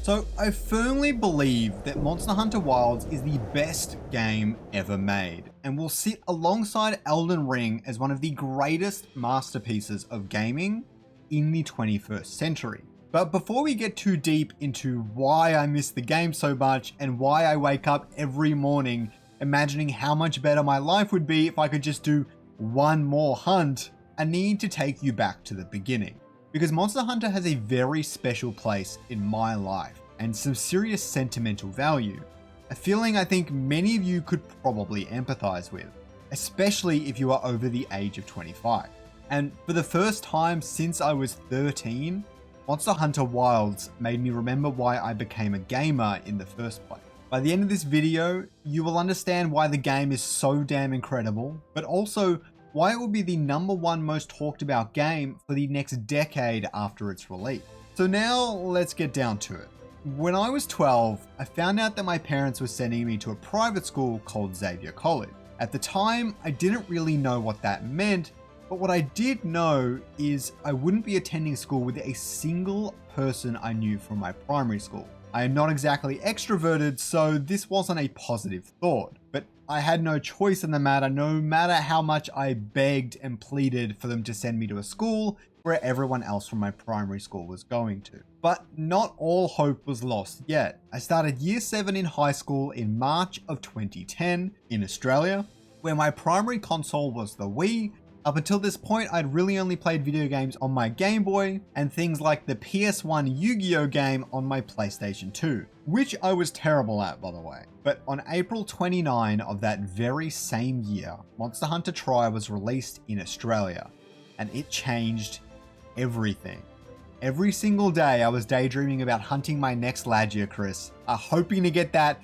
So I firmly believe that Monster Hunter Wilds is the best game ever made and will sit alongside Elden Ring as one of the greatest masterpieces of gaming in the 21st century. But before we get too deep into why I miss the game so much and why I wake up every morning imagining how much better my life would be if I could just do one more hunt, I need to take you back to the beginning. Because Monster Hunter has a very special place in my life and some serious sentimental value, a feeling I think many of you could probably empathize with, especially if you are over the age of 25. And for the first time since I was 13, Monster Hunter Wilds made me remember why I became a gamer in the first place. By the end of this video, you will understand why the game is so damn incredible, but also why it will be the #1 most talked about game for the next decade after its release. So now let's get down to it. When I was 12, I found out that my parents were sending me to a private school called Xavier College. At the time, I didn't really know what that meant, but what I did know is I wouldn't be attending school with a single person I knew from my primary school. I am not exactly extroverted, so this wasn't a positive thought, but I had no choice in the matter, no matter how much I begged and pleaded for them to send me to a school where everyone else from my primary school was going to. But not all hope was lost yet. I started year 7 in high school in March of 2010 in Australia, where my primary console was the Wii. Up until this point, I'd really only played video games on my Game Boy and things like the PS1 Yu-Gi-Oh game on my PlayStation 2, which I was terrible at, by the way. But on April 29 of that very same year, Monster Hunter Tri was released in Australia, and it changed everything. Every single day I was daydreaming about hunting my next Lagiacrus, hoping to get that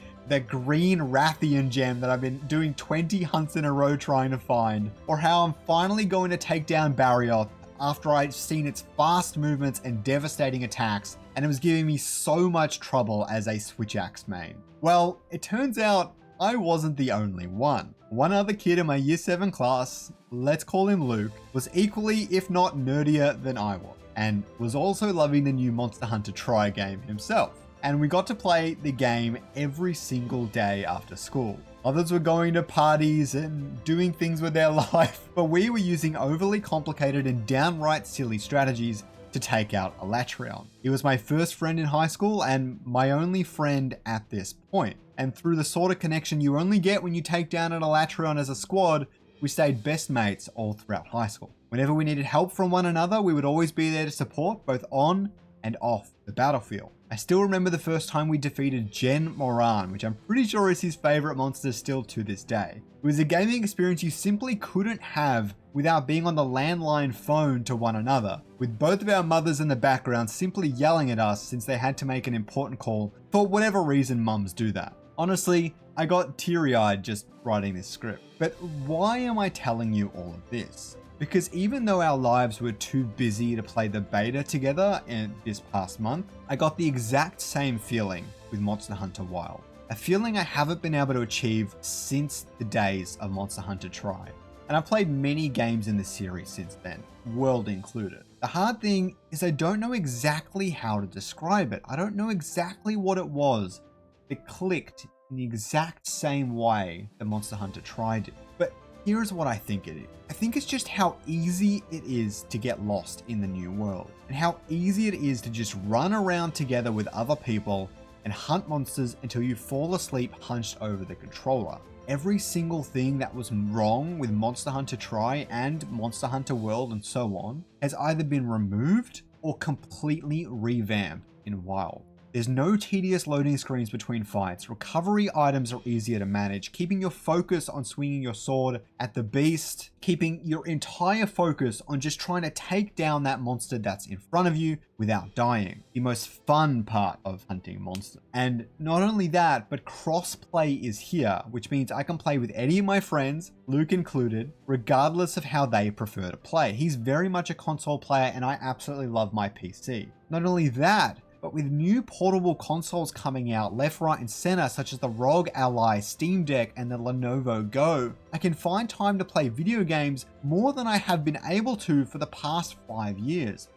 green Rathian gem that I've been doing 20 hunts in a row trying to find, or how I'm finally going to take down Barrioth after I'd seen its fast movements and devastating attacks, and it was giving me so much trouble as a Switch Axe main. Well, it turns out I wasn't the only one. One other kid in my year 7 class, let's call him Luke, was equally, if not nerdier than I was, and was also loving the new Monster Hunter Tri game himself. And we got to play the game every single day after school. Others were going to parties and doing things with their life, but we were using overly complicated and downright silly strategies to take out Alatreon. He was my first friend in high school and my only friend at this point. And through the sort of connection you only get when you take down an Alatreon as a squad, we stayed best mates all throughout high school. Whenever we needed help from one another, we would always be there to support both on and off the battlefield. I still remember the first time we defeated Gen Moran, which I'm pretty sure is his favorite monster still to this day. It was a gaming experience you simply couldn't have without being on the landline phone to one another, with both of our mothers in the background simply yelling at us since they had to make an important call. For whatever reason, mums do that. Honestly, I got teary-eyed just writing this script. But why am I telling you all of this? Because even though our lives were too busy to play the beta together in this past month, I got the exact same feeling with Monster Hunter Wild. A feeling I haven't been able to achieve since the days of Monster Hunter Tri. And I've played many games in the series since then, World included. The hard thing is I don't know exactly how to describe it. I don't know exactly what it was that clicked in the exact same way that Monster Hunter Tri did. But here's what I think it is. I think it's just how easy it is to get lost in the new world, and how easy it is to just run around together with other people and hunt monsters until you fall asleep hunched over the controller. Every single thing that was wrong with Monster Hunter Tri and Monster Hunter World and so on has either been removed or completely revamped in Wild. There's no tedious loading screens between fights, recovery items are easier to manage, keeping your focus on swinging your sword at the beast, keeping your entire focus on just trying to take down that monster that's in front of you without dying. The most fun part of hunting monsters. And not only that, but cross-play is here, which means I can play with any of my friends, Luke included, regardless of how they prefer to play. He's very much a console player and I absolutely love my PC. Not only that, but with new portable consoles coming out left, right, and center, such as the ROG Ally, Steam Deck, and the Lenovo Go, I can find time to play video games more than I have been able to for the past 5 years.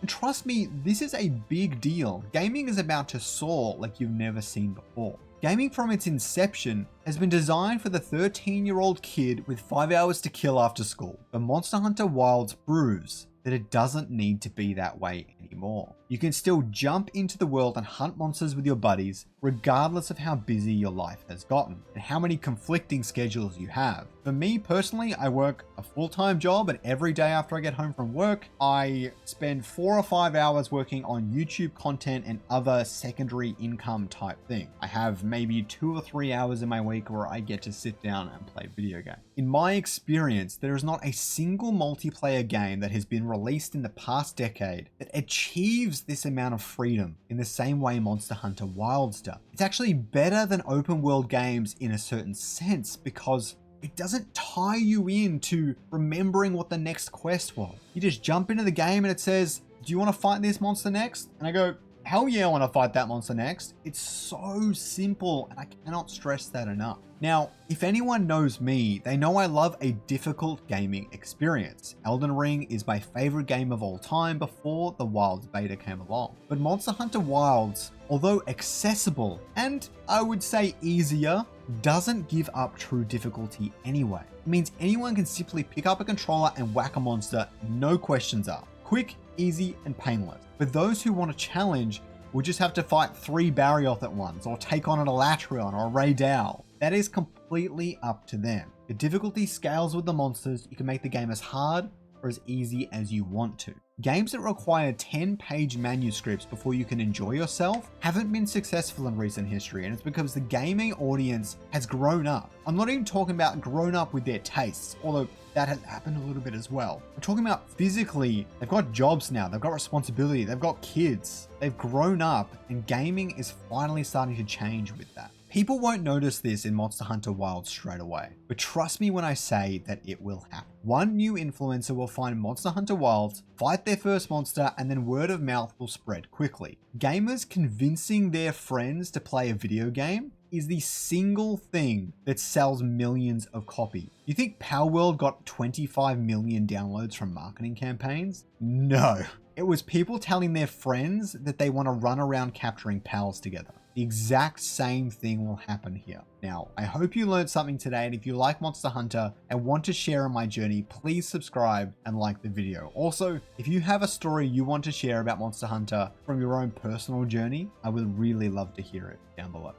And trust me, this is a big deal. Gaming is about to soar like you've never seen before. Gaming from its inception has been designed for the 13-year-old kid with 5 hours to kill after school. But Monster Hunter Wilds proves that it doesn't need to be that way anymore. You can still jump into the world and hunt monsters with your buddies, regardless of how busy your life has gotten and how many conflicting schedules you have. For me personally, I work a full-time job, and every day after I get home from work, I spend 4 or 5 hours working on YouTube content and other secondary income type thing. I have maybe 2 or 3 hours in my week where I get to sit down and play video games. In my experience, there is not a single multiplayer game that has been released in the past decade that achieves this amount of freedom in the same way Monster Hunter Wilds does. It's actually better than open world games in a certain sense because it doesn't tie you into remembering what the next quest was. You just jump into the game and it says, do you want to fight this monster next? And I go, hell yeah, I want to fight that monster next. It's so simple, and I cannot stress that enough. Now, if anyone knows me, they know I love a difficult gaming experience. Elden Ring is my favorite game of all time before the Wilds beta came along. But Monster Hunter Wilds, although accessible and I would say easier, doesn't give up true difficulty anyway. It means anyone can simply pick up a controller and whack a monster, no questions asked. Quick, easy, and painless. But those who want a challenge will just have to fight 3 Barrioth at once, or take on an Elatrion or a Raydal. That is completely up to them. The difficulty scales with the monsters. You can make the game as hard or as easy as you want to. Games that require 10-page manuscripts before you can enjoy yourself haven't been successful in recent history, and it's because the gaming audience has grown up. I'm not even talking about grown up with their tastes, although that has happened a little bit as well. I'm talking about physically. They've got jobs now, they've got responsibility, they've got kids, they've grown up, and gaming is finally starting to change with that. People won't notice this in Monster Hunter Wilds straight away, but trust me when I say that it will happen. One new influencer will find Monster Hunter Wilds, fight their first monster, and then word of mouth will spread quickly. Gamers convincing their friends to play a video game is the single thing that sells millions of copies. You think Palworld got 25 million downloads from marketing campaigns? No. It was people telling their friends that they want to run around capturing pals together. The exact same thing will happen here. Now, I hope you learned something today, and if you like Monster Hunter and want to share in my journey, please subscribe and like the video. Also, if you have a story you want to share about Monster Hunter from your own personal journey, I would really love to hear it down below.